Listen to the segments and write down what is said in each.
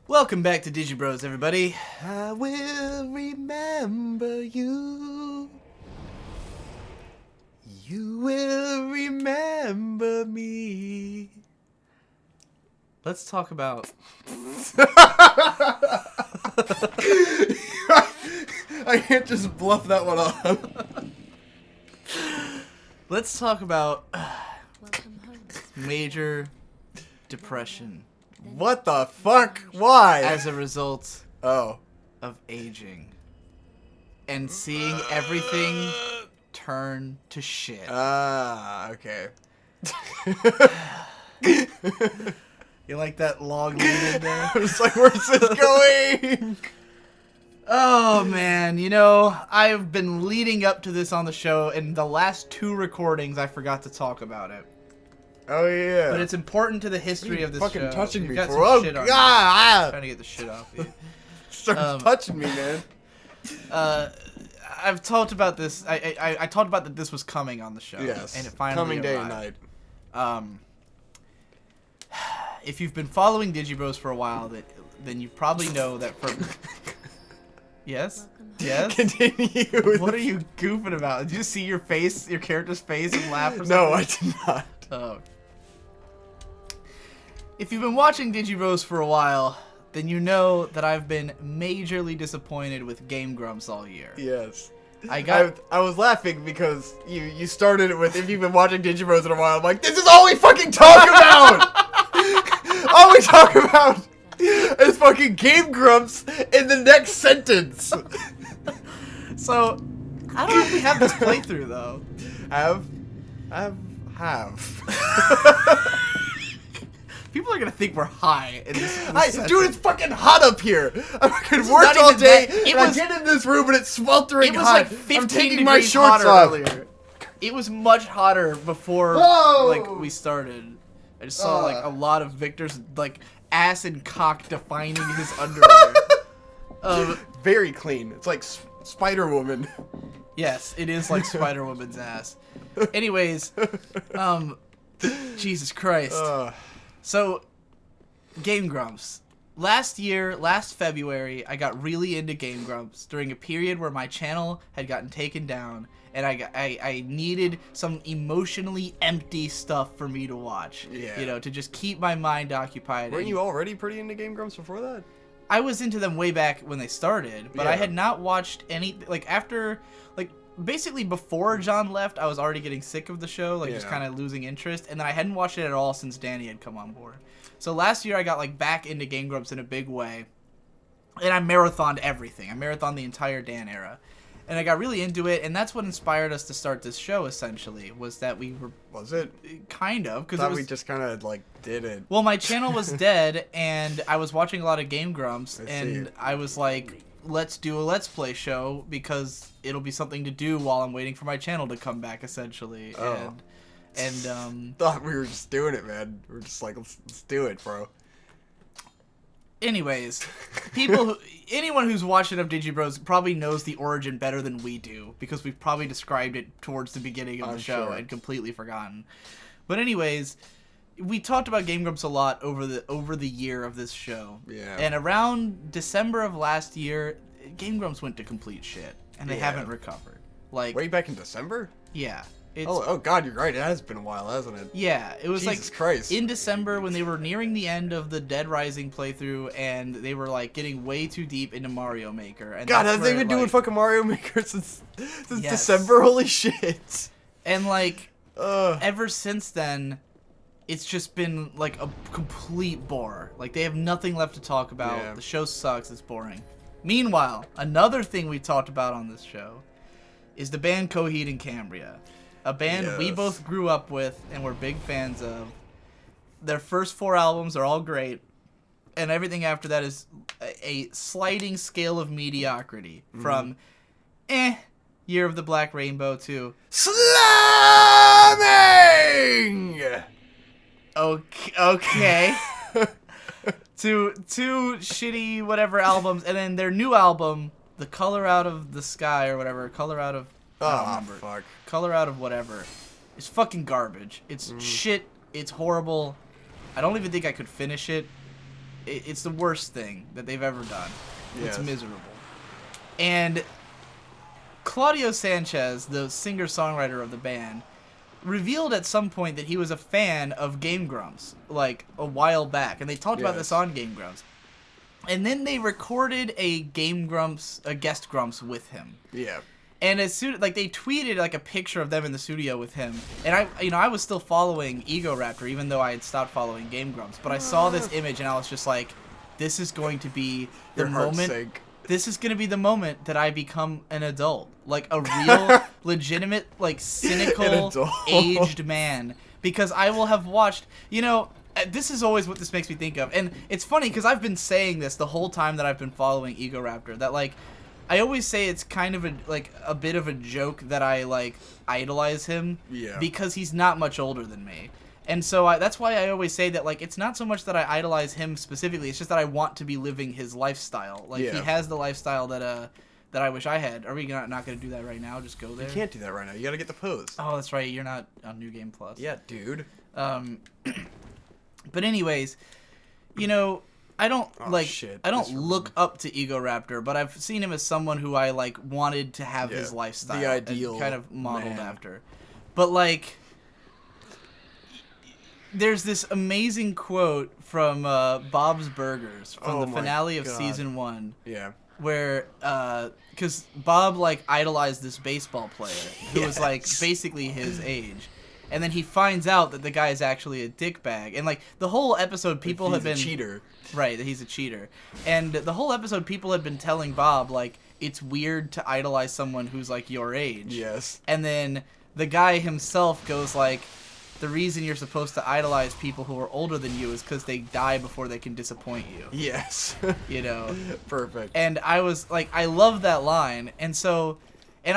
Welcome back to Digi Bros, everybody. I will remember you. You will remember me. Let's talk about... I can't just bluff that one off. Let's talk about major depression What the fuck? Why? as a result Oh. of aging and seeing everything turn to shit. Ah, okay. You like that long lead in there? I was like, where's this going? Oh, man. You know, I've been leading up to this on the show, and the last two recordings, I forgot to talk about it. Oh, yeah. But it's important to the history of this fucking show. touching You've me got for some oh shit on god! you. Trying to get the shit off you. Starts touching me, man. I've talked about this. I talked about that this was coming on the show. Yes. And it finally coming day and arrived. night. If you've been following Digibros for a while, then you probably know that for... Yes? Yes? Continue. What are you goofing about? Did you see your face, your character's face, and laugh or something? No, I did not. Oh. If you've been watching Digibros for a while, then you know that I've been majorly disappointed with Game Grumps all year. Yes. I was laughing because you started it with, if you've been watching Digibros in a while, I'm like, this is all we fucking talk about! All we talk about is fucking Game Grumps in the next sentence. So, I don't know if we have this playthrough, though. Have. People are gonna think we're high in this Dude, it's fucking hot up here. I fucking is worked not all even day, that- it and was- I get in this room and it's sweltering It was hot. like 15 I'm taking degrees my shorts hotter off. earlier. It was much hotter before Whoa! like we started. I just saw like a lot of Victor's like ass and cock defining his underwear. Very clean. It's like Spider-Woman. Yes, it is like Spider-Woman's ass. Anyways, Jesus Christ. So, Game Grumps. Last February, I got really into Game Grumps during a period where my channel had gotten taken down, and I needed some emotionally empty stuff for me to watch. Yeah. You know, to just keep my mind occupied. Weren't you already pretty into Game Grumps before that? I was into them way back when they started, but I Yeah. had not watched any, like, after, like, basically before John left, I was already getting sick of the show, like, just Yeah. kind of losing interest, and then I hadn't watched it at all since Danny had come on board. So last year, I got, like, back into Game Grumps in a big way, and I marathoned everything. I marathoned the entire Dan era, and I got really into it, and that's what inspired us to start this show, essentially, was that we were... Was it? Kind of, because Thought we just kind of like did it. well, my channel was dead, and I was watching a lot of Game Grumps, I and see. I was like, let's do a Let's Play show, because it'll be something to do while I'm waiting for my channel to come back, essentially. Oh. And Thought we were just doing it, man. We're just like, let's do it, bro. anyways, anyone who's watched enough Digibros probably knows the origin better than we do, because we've probably described it towards the beginning of the I'm show sure. and completely forgotten. But anyways, we talked about Game Grumps a lot over the year of this show. Yeah. And around December of last year, Game Grumps went to complete shit, and they Yeah. haven't recovered. Like, Way back in December? yeah, it's Oh god, you're right. It has been a while, hasn't it? yeah, it was Jesus like Christ. in December when they were nearing the end of the Dead Rising playthrough, and they were like getting way too deep into Mario Maker. And God, that's have they where, been doing like- fucking Mario Maker since Yes. December? Holy shit. And like Ugh. ever since then, it's just been like a complete bore. Like they have nothing left to talk about. Yeah. The show sucks. It's boring. Meanwhile, another thing we talked about on this show is the band Coheed and Cambria, a band we Yes. both grew up with and were big fans of. Their first 4 albums are all great, and everything after that is a sliding scale of mediocrity from Year of the Black Rainbow to Slamming! okay to 2 shitty whatever albums, and then their new album, The Color Out of the Sky or whatever, Color Out of I don't Oh, remember. fuck. Color Out of whatever. It's fucking garbage. It's shit. It's horrible. I don't even think I could finish it. it's the worst thing that they've ever done. Yes. It's miserable. And Claudio Sanchez, the singer-songwriter of the band, revealed at some point that he was a fan of Game Grumps, like, a while back. And they talked about this on Game Grumps. And then they recorded a guest Grumps with him. Yeah. And as soon like they tweeted like a picture of them in the studio with him, and I was still following Ego Raptor even though I had stopped following Game Grumps. But I saw this image and I was just like, this is going to be the moment. This is going to be the moment that I become an adult, like a real, legitimate, like cynical, aged man, because I will have watched. This is always what this makes me think of, and it's funny because I've been saying this the whole time that I've been following Ego Raptor, that like. I always say it's kind of a bit of a joke that I like idolize him because he's not much older than me. And so that's why I always say that like it's not so much that I idolize him specifically, it's just that I want to be living his lifestyle. Like he has the lifestyle that I wish I had. Are we not going to do that right now? Just go there? You can't do that right now. You got to get the pose. Oh, that's right. You're not on New Game Plus. Yeah, dude. But anyways, I don't look up to Ego Raptor, but I've seen him as someone who I like wanted to have his lifestyle, the ideal and kind of modeled man. after. But like, there's this amazing quote from Bob's Burgers from the finale of season 1. Yeah. Where, because Bob like idolized this baseball player who was like basically his age. And then he finds out that the guy is actually a dickbag. And, like, the whole episode, people have been... He's a cheater. Right, that he's a cheater. And the whole episode, people had been telling Bob, like, it's weird to idolize someone who's, like, your age. Yes. And then the guy himself goes, like, the reason you're supposed to idolize people who are older than you is because they die before they can disappoint you. Yes. Perfect. And I was, like, I love that line. And so... And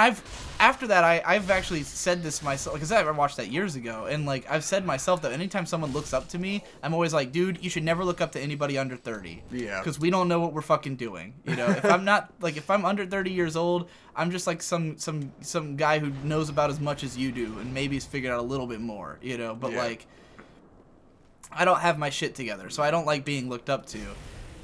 after that, I've actually said this myself, because I watched that years ago, and like I've said myself that anytime someone looks up to me, I'm always like, dude, you should never look up to anybody under 30. Yeah. Because we don't know what we're fucking doing. If I'm not, like, if I'm under 30 years old, I'm just like some guy who knows about as much as you do, and maybe has figured out a little bit more, But like, I don't have my shit together, so I don't like being looked up to.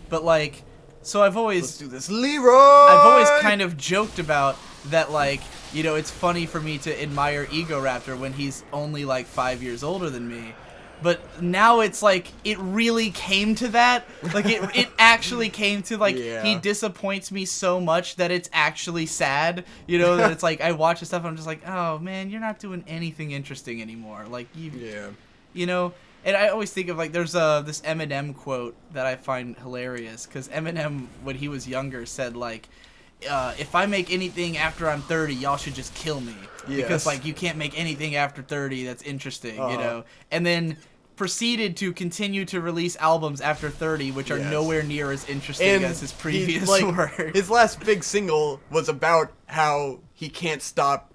But like, so I've always... Let's do this, Leroy! I've always kind of joked about that, like, it's funny for me to admire Ego Raptor when he's only, like, 5 years older than me. But now it's, like, it really came to that. Like, it actually came to, like, he disappoints me so much that it's actually sad. That it's, like, I watch his stuff and I'm just like, oh, man, you're not doing anything interesting anymore. Like, And I always think of, like, there's this Eminem quote that I find hilarious. Because Eminem, when he was younger, said, like, if I make anything after I'm 30, y'all should just kill me. Yes. Because, like, you can't make anything after 30 that's interesting, And then proceeded to continue to release albums after 30, which are nowhere near as interesting as his previous work. His last big single was about how he can't stop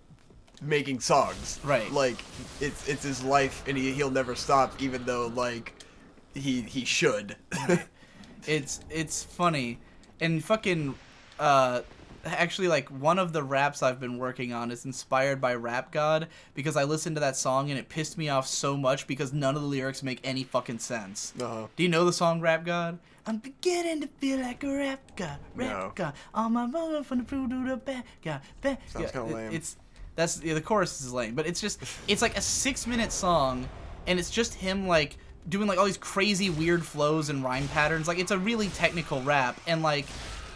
making songs. Right. Like, it's his life, and he'll never stop, even though, like, he should. It's funny. And fucking... actually, like, one of the raps I've been working on is inspired by Rap God, because I listened to that song and it pissed me off so much because none of the lyrics make any fucking sense. Do you know the song Rap God? I'm beginning to feel like a rap god, god. On my road from the fruit to the back god, Sounds kind of lame. The chorus is lame, but it's like a 6-minute song, and it's just him, like, doing, like, all these crazy weird flows and rhyme patterns. Like, it's a really technical rap, and, like,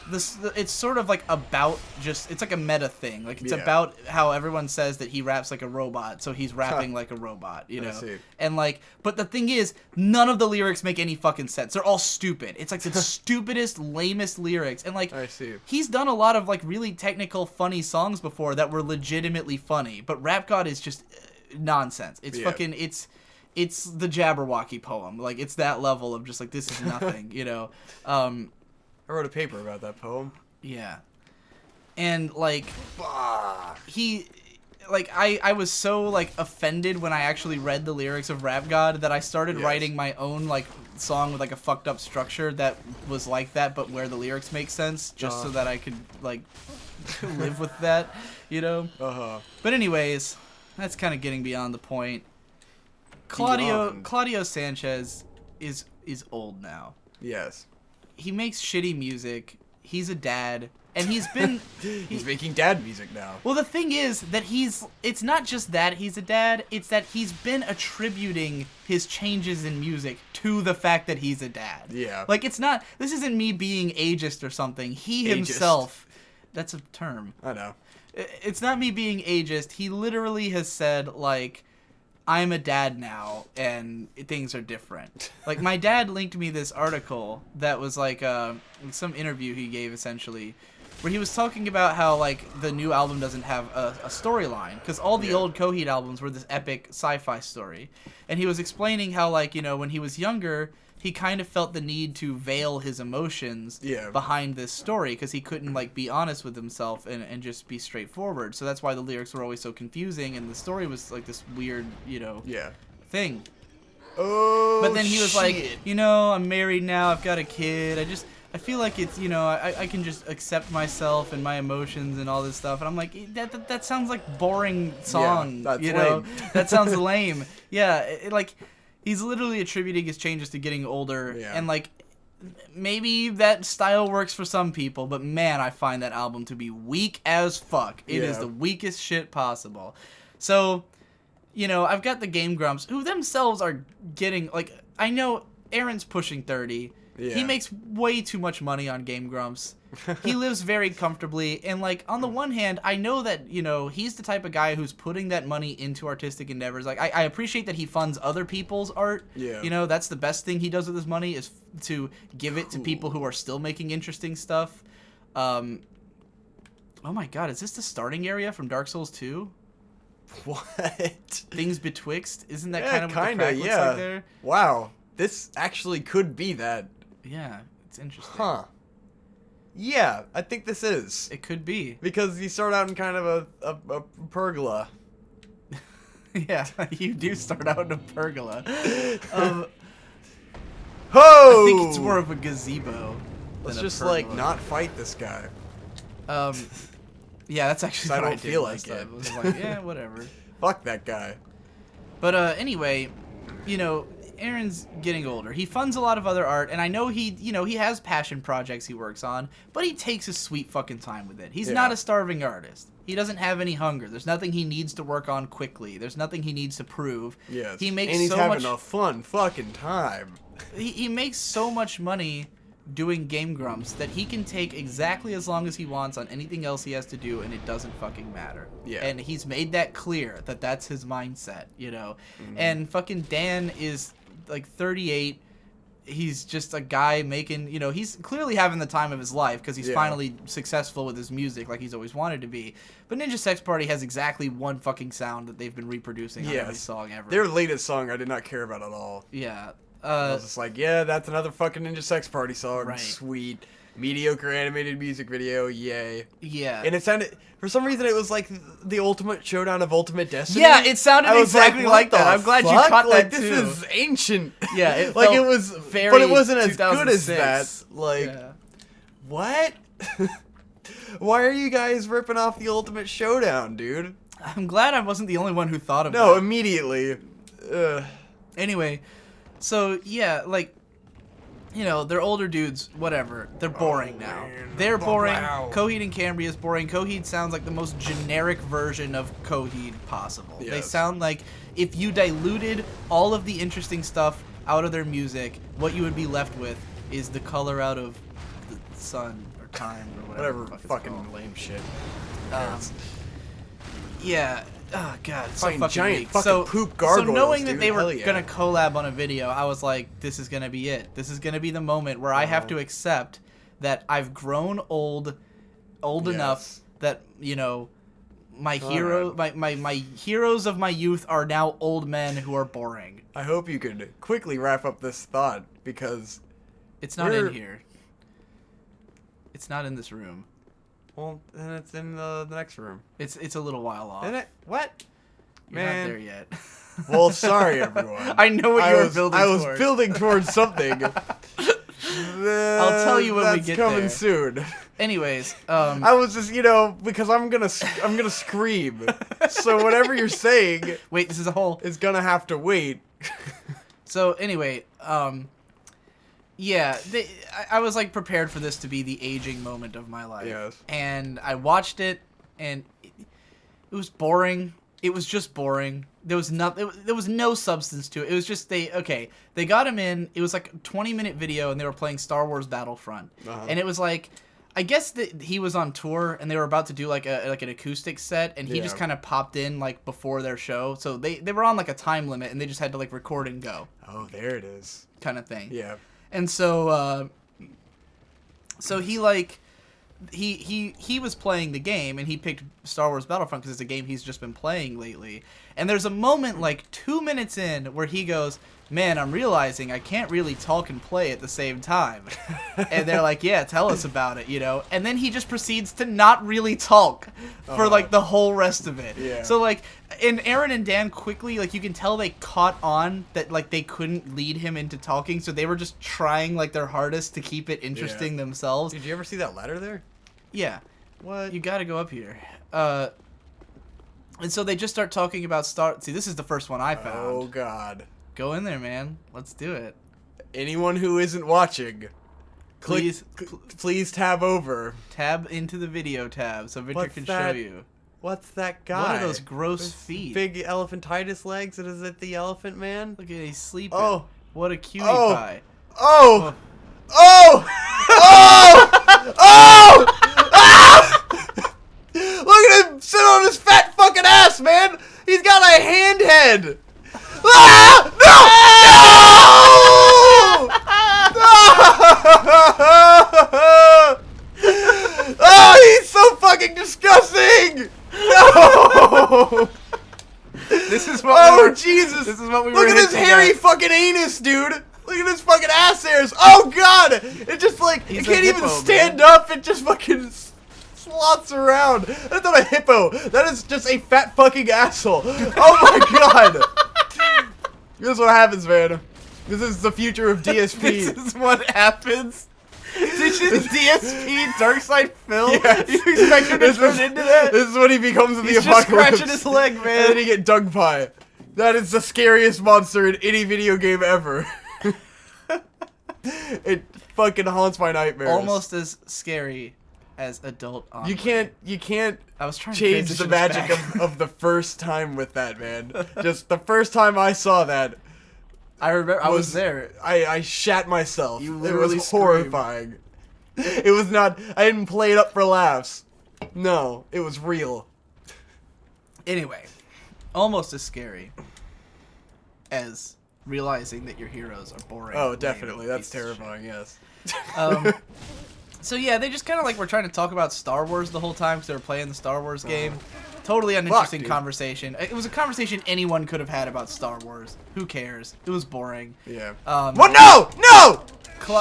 it's sort of like about it's like a meta thing. Like, it's about how everyone says that he raps like a robot, so he's rapping like a robot, I see. And like, but the thing is, none of the lyrics make any fucking sense. They're all stupid. It's like the stupidest, lamest lyrics. And like, I see. He's done a lot of like really technical, funny songs before that were legitimately funny, but Rap God is just nonsense. It's fucking it's the Jabberwocky poem. Like, it's that level of just like, this is nothing, I wrote a paper about that poem. Yeah. And, like, I was so, like, offended when I actually read the lyrics of Rap God that I started writing my own, like, song with, like, a fucked up structure that was like that, but where the lyrics make sense, just so that I could, like, live with that, But anyways, that's kind of getting beyond the point. Claudio Sanchez is old now. Yes. He makes shitty music. He's a dad. And he's been... He's making dad music now. Well, the thing is that it's not just that he's a dad, it's that he's been attributing his changes in music to the fact that he's a dad. Yeah. Like, this isn't me being ageist or something. He Ageist. himself, that's a term. I know. It's not me being ageist. He literally has said, like, I'm a dad now, and things are different. Like, my dad linked me this article that was, like, some interview he gave, essentially, where he was talking about how, like, the new album doesn't have a storyline, because all the old Coheed albums were this epic sci-fi story. And he was explaining how, like, you know, when he was younger, he kind of felt the need to veil his emotions behind this story, because he couldn't, like, be honest with himself and just be straightforward. So that's why the lyrics were always so confusing, and the story was, like, this weird, you know, thing. Oh, but then he was like, you know, I'm married now, I've got a kid, I feel like it's, you know, I can just accept myself and my emotions and all this stuff. And I'm like, that sounds like boring song, that's you know? lame. That sounds lame. Yeah, like, he's literally attributing his changes to getting older. And, like, maybe that style works for some people, but, man, I find that album to be weak as fuck. It is the weakest shit possible. So, you know, I've got the Game Grumps, who themselves are getting, like, I know Aaron's pushing 30. He makes way too much money on Game Grumps. He lives very comfortably, and, like, on the one hand, I know that, you know, he's the type of guy who's putting that money into artistic endeavors. Like, I appreciate that he funds other people's art. You know, that's the best thing he does with his money, is to give it to people who are still making interesting stuff. Oh my god, is this the starting area from Dark Souls 2? What? Things Betwixt? Isn't that kind of what the kinda, crack looks like there? Wow. This actually could be that. Yeah, it's interesting. Huh. Yeah, I think this is. It could be. Because you start out in kind of a pergola. Yeah, you do start out in a pergola. Ho! I think it's more of a gazebo. Let's just, like, not fight this guy. Yeah, that's actually I what I don't did feel last like time. it. I was like, yeah, whatever. Fuck that guy. But anyway, you know, Aaron's getting older. He funds a lot of other art, and I know he has passion projects he works on, but he takes his sweet fucking time with it. He's not a starving artist. He doesn't have any hunger. There's nothing he needs to work on quickly. There's nothing he needs to prove. Yes. He makes and he's so having much, a fun fucking time. He makes so much money doing Game Grumps that he can take exactly as long as he wants on anything else he has to do, and it doesn't fucking matter. Yeah. And he's made that clear that that's his mindset, you know. And fucking Dan is like 38. He's just a guy making, you know, he's clearly having the time of his life because he's finally successful with his music like he's always wanted to be. But Ninja Sex Party has exactly one fucking sound that they've been reproducing on every song ever. Their latest song I did not care about at all. Yeah. I was just like, yeah, that's another fucking Ninja Sex Party song. Right. Sweet. Mediocre animated music video, yay. Yeah. And it sounded, for some reason, it was like the ultimate showdown of Ultimate Destiny. Yeah, it sounded exactly like that. I'm glad you caught that too. This is ancient. Yeah, it like felt it was very but it wasn't as good as 2006. that. Like, what? Why are you guys ripping off the Ultimate Showdown, dude? I'm glad I wasn't the only one who thought of that. No, immediately. Anyway, so yeah, like, you know, they're older dudes, whatever. They're boring now. Man. They're boring. Wow. Coheed and Cambria is boring. Coheed sounds like the most generic version of Coheed possible. Yes. They sound like if you diluted all of the interesting stuff out of their music, what you would be left with is the color out of the sun or time or whatever. Whatever fucking lame shit. Yeah. Oh god, it's so Fucking fucking giant weak. fucking poop gargoyles, So knowing that dude. they were Hell yeah. gonna collab on a video, I was like, this is gonna be it. This is gonna be the moment where I have to accept that I've grown old enough that, you know, my heroes of my youth are now old men who are boring. I hope you could quickly wrap up this thought because It's not in here. It's not in this room. well, then it's in the next room. It's a little while off. Isn't it? What? You're Man. not there yet. Well, sorry everyone. I know what you were building I was towards. building towards something. I'll tell you when we get coming there. soon. Anyways, I was just, you know, because I'm gonna scream. So whatever you're saying wait, this is a whole. is gonna have to wait. So anyway, Yeah, I was like prepared for this to be the aging moment of my life. Yes. And I watched it, and it was boring. It was just boring. There was no substance to it. It was just they got him in. It was like a 20-minute video, and they were playing Star Wars Battlefront, and it was like, I guess that he was on tour, and they were about to do like an acoustic set, and he just kind of popped in like before their show. So they were on like a time limit, and they just had to like record and go. Oh, there it is. Kind of thing. Yeah. And so he like he was playing the game, and he picked Star Wars Battlefront because it's a game he's just been playing lately. And there's a moment like 2 minutes in where he goes, "Man, I'm realizing I can't really talk and play at the same time." And they're like, "Yeah, tell us about it," you know. And then he just proceeds to not really talk for like the whole rest of it. Yeah. So like, and Aaron and Dan quickly, like, you can tell they caught on that like they couldn't lead him into talking, so they were just trying like their hardest to keep it interesting themselves. Did you ever see that ladder there? Yeah. What? You gotta go up here. And so they just start talking about See, this is the first one I found. Oh God. Go in there, man. Let's do it. Anyone who isn't watching, Please tab over. tab into the video tab so Victor can show you. What's that guy? What are those gross feet? Big elephantitis legs, and is it the elephant man? Look at he's sleeping. Oh. What a cutie Oh. pie. Oh! Oh! Oh! Oh! Ah! Look at him sit on his fat fucking ass, man! He's got a hand head! Ah! No! No! Oh, he's so fucking disgusting! No! This is what Oh, Jesus! This is what we were Look at his hinting hairy at. fucking anus, dude! Look at his fucking ass hairs! Oh, God! It just, like, He's it can't a even hippo, stand man. up. It just fucking slots around. That's not a hippo. That is just a fat fucking asshole. Oh, my God! This is what happens, man. This is the future of DSP. This is what happens. Did you DSP Darkside Phil? Yes. You expect him to turn into that? This is what he becomes in the He's just apocalypse. scratching his leg, And man. then you get Dung Pie. That is the scariest monster in any video game ever. It fucking haunts my nightmares. Almost as scary as adult on. You can't I was trying to change the transition magic this back. of the first time with that, man. Just the first time I saw that, I remember I was there. I shat myself. You It literally was screamed. horrifying. It was not. I didn't play it up for laughs. No, it was real. Anyway, almost as scary as realizing that your heroes are boring. Oh, lame definitely. That's pieces of terrifying. Yes. shit. So yeah, they just kind of like were trying to talk about Star Wars the whole time because they were playing the Star Wars game. Totally uninteresting dude. conversation. It was a conversation anyone could have had about Star Wars. Who cares? It was boring. Yeah. Well, no! No!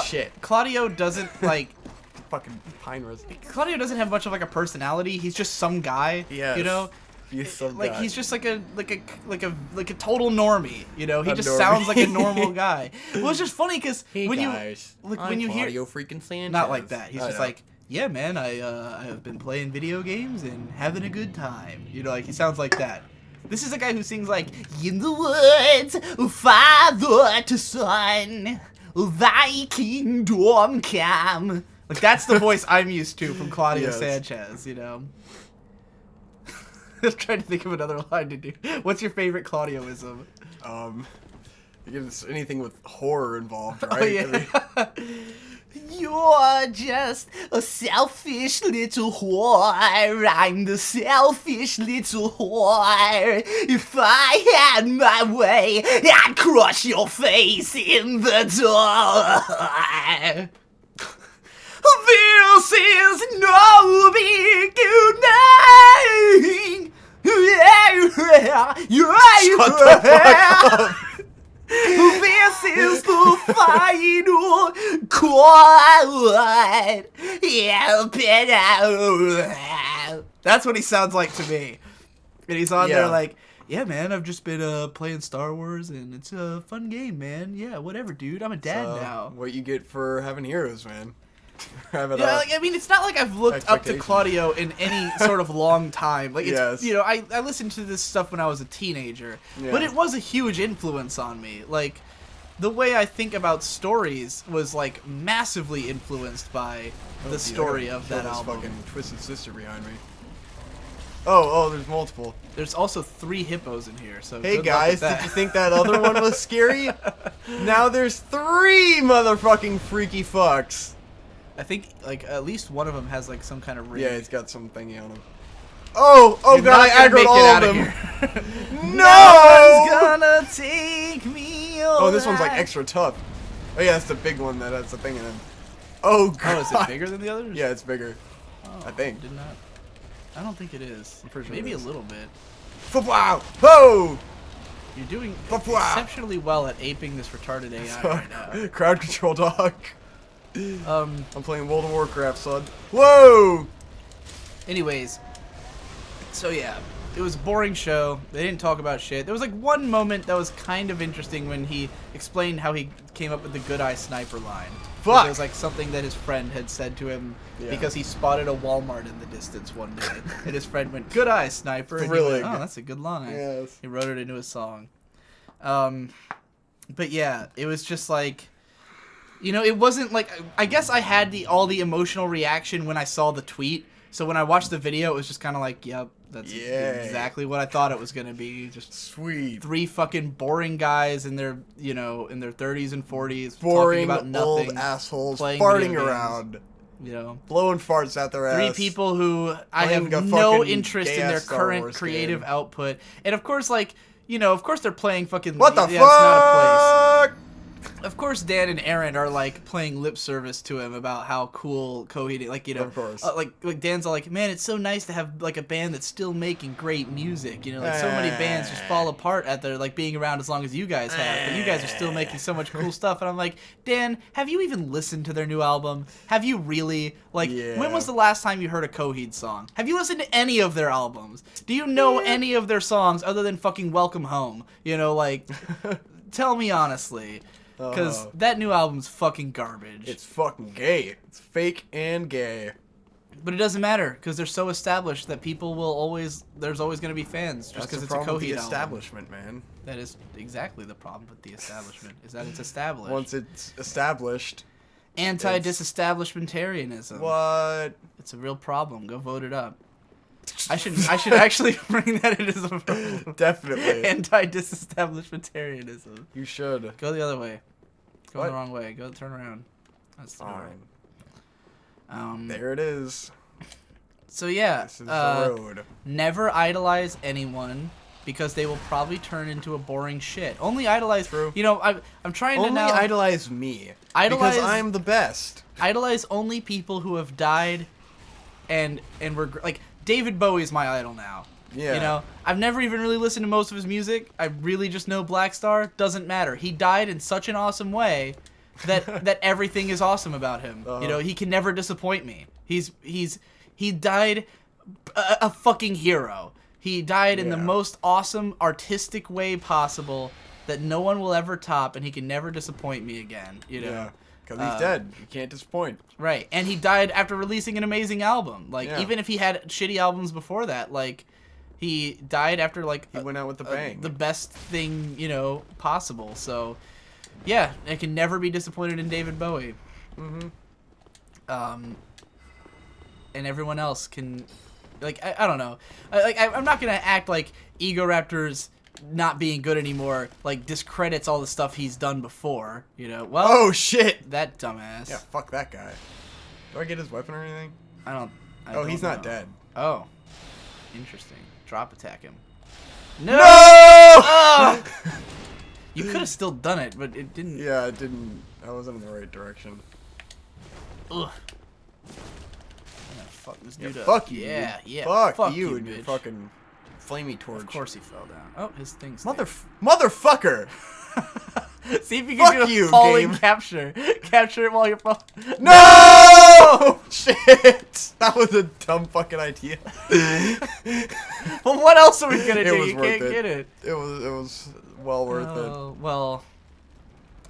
Shit. Claudio doesn't like. Fucking Pine Rose. Claudio doesn't have much of like a personality. He's just some guy. Yes. You know. He's some Like guy. he's just like a total normie, you know. He A just normie. sounds like a normal guy. Well, it's just funny because when you hear freaking Sanchez. not like that, he's I just know. like, yeah, man, I have been playing video games and having a good time. You know, like he sounds like that. This is a guy who sings like, in the woods, father to son, thy kingdom come. Like that's the voice I'm used to from Claudio Yes. Sanchez. You know. I was trying to think of another line to do. What's your favorite Claudioism? It's anything with horror involved, right? Oh, yeah. You're just a selfish little whore. I'm the selfish little whore. If I had my way, I'd crush your face in the door. This is no beginning. Shut the fuck up. This is the final chord. Help it out. That's what he sounds like to me. And he's on there Yeah. like, yeah, man, I've just been playing Star Wars, and it's a fun game, man. Yeah, whatever, dude. I'm a dad now. What you get for having heroes, man. Having, Yeah, like, I mean, it's not like I've looked up to expectations. Claudio in any sort of long time. Like, it's, Yes. you know, I listened to this stuff when I was a teenager, Yeah. but it was a huge influence on me. Like, the way I think about stories was like massively influenced by the story of that album. Fucking Twisted Sister behind me. Oh, there's multiple. There's also 3 hippos in here, so hey good guys, luck with that. did you think that other one was scary? Now there's 3 motherfucking freaky fucks. I think like at least one of them has like some kind of ring. Yeah, it's got some thingy on him. Oh You're god, I aggroed all of them. Here. No! One's gonna take me away. Oh, this one's like extra tough. Oh yeah, that's the big one that has the thing in it. Oh god. Oh, is it bigger than the others? Yeah, it's bigger. Oh, I think. Did not. I don't think it is. I'm pretty sure Maybe it a is. little bit. Wow! Ho! You're doing Fa-fwa. exceptionally well at aping this retarded AI right now. Crowd control dog. Um. I'm playing World of Warcraft, son. Whoa! Anyways, so yeah, it was a boring show. They didn't talk about shit. There was like one moment that was kind of interesting when he explained how he came up with the good eye sniper line. Fuck! It was like something that his friend had said to him Yeah. because he spotted a Walmart in the distance one day, and his friend went, "Good eye, sniper." And he Thrilling. went, "Oh, that's a good line." Yes. He wrote it into a song. But yeah, it was just like, you know, it wasn't like, I guess I had all the emotional reaction when I saw the tweet. So when I watched the video, it was just kind of like, yep, that's Yay. exactly what I thought it was gonna be. Just Sweet. 3 fucking boring guys in their, you know, in their 30s and 40s, Boring talking about old nothing, assholes playing farting video games. around. You know, Blowing farts out their 3 ass. people who I have Playing a no fucking interest in gay-ass their Star current Wars creative game. output, and of course, like, you know, of course they're playing fucking. What the yeah, it's not a place. fuck? Of course, Dan and Aaron are like playing lip service to him about how cool Coheed, like, you know, Of course. like Dan's all like, man, it's so nice to have like a band that's still making great music. You know, like so many bands just fall apart at their like being around as long as you guys have, but you guys are still making so much cool stuff. And I'm like, Dan, have you even listened to their new album? Have you really? Like, Yeah. when was the last time you heard a Coheed song? Have you listened to any of their albums? Do you know any of their songs other than fucking Welcome Home? You know, like, tell me honestly. Because that new album's fucking garbage. It's fucking gay. It's fake and gay. But it doesn't matter, because they're so established that people will always... There's always going to be fans, just because it's a Coheed with the album. establishment, man. That is exactly the problem with the establishment, is that it's established. Once it's established. Anti-disestablishmentarianism. What? It's a real problem. Go vote it up. I should actually bring that in as a problem. Definitely. Anti-disestablishmentarianism. You should. Go the other way. Go What? the wrong way. Go turn around. That's the door. Fine. There it is. So yeah, This is the road. never idolize anyone because they will probably turn into a boring shit. Only idolize. True. You know, I'm trying to Only now idolize me. Idolize- Because I'm the best. idolize only people who have died, and were like David Bowie's my idol now. Yeah. You know, I've never even really listened to most of his music. I really just know Black Star. Doesn't matter. He died in such an awesome way that everything is awesome about him. You know, he can never disappoint me. He died a fucking hero. He died in the Yeah. most awesome artistic way possible that no one will ever top, and he can never disappoint me again. You know. Yeah. Because he's dead. You can't disappoint. Right, and he died after releasing an amazing album. Like, Yeah. even if he had shitty albums before that, like, he died after, like, He went out with a bang. the best thing, you know, possible. So, yeah, I can never be disappointed in David Bowie. Mm-hmm. And everyone else can, like, I don't know. I'm not gonna act like Ego Raptor's not being good anymore, like, discredits all the stuff he's done before, you know. Well, Oh, shit! that dumbass. Yeah, fuck that guy. Do I get his weapon or anything? I Oh, he's don't not know. dead. Oh, interesting. Drop attack him. No! No! Ah! You could have still done it, but it didn't. Yeah, it didn't. I wasn't in the right direction. Ugh. Yeah, fuck this dude up. Fuck you. Yeah, dude. yeah. Fuck you and bitch. your fucking flamey torch. Of course he fell down. Oh, his thing's Motherfucker! See if you Fuck can do you, a falling game. capture. Capture it while you're falling. No! Shit! That was a dumb fucking idea. Well, what else are we gonna It do? was You worth can't it. get it. It was well worth it. Oh, well,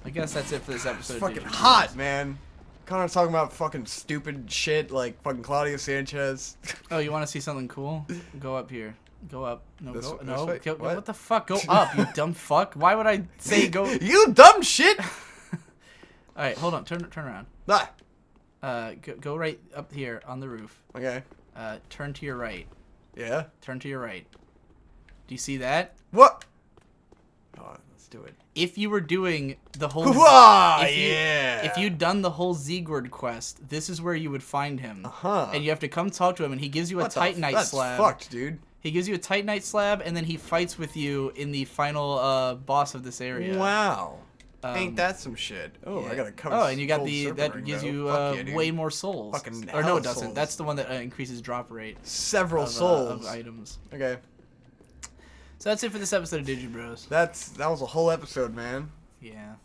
I guess that's it for this episode. It's fucking Digi. hot, man. Connor's talking about fucking stupid shit like fucking Claudio Sanchez. Oh, you want to see something cool? Go up here. Go up. No, This- go. this No. way? Go, What? what the fuck? Go up, you dumb fuck. Why would I say go? You dumb shit! All right, hold on. Turn around. Ah. Go right up here on the roof. Okay. Turn to your right. Yeah? Turn to your right. Do you see that? What? Oh, let's do it. If you were doing the whole... Hoo-ah, if you'd done the whole Zegward quest, this is where you would find him. Uh-huh. And you have to come talk to him, and he gives you a Titanite That's slab. fucked, dude. He gives you a Titanite slab, and then he fights with you in the final boss of this area. Wow. Ain't that some shit? Oh, Yeah. I gotta cover. Oh, and you got gold the serpent that ring, gives though. you Fuck yeah, dude. way more souls. Fucking or no, hella it doesn't. souls. That's the one that increases drop rate. Several of, souls of items. Okay. So that's it for this episode of Digi Bros. That was a whole episode, man. Yeah.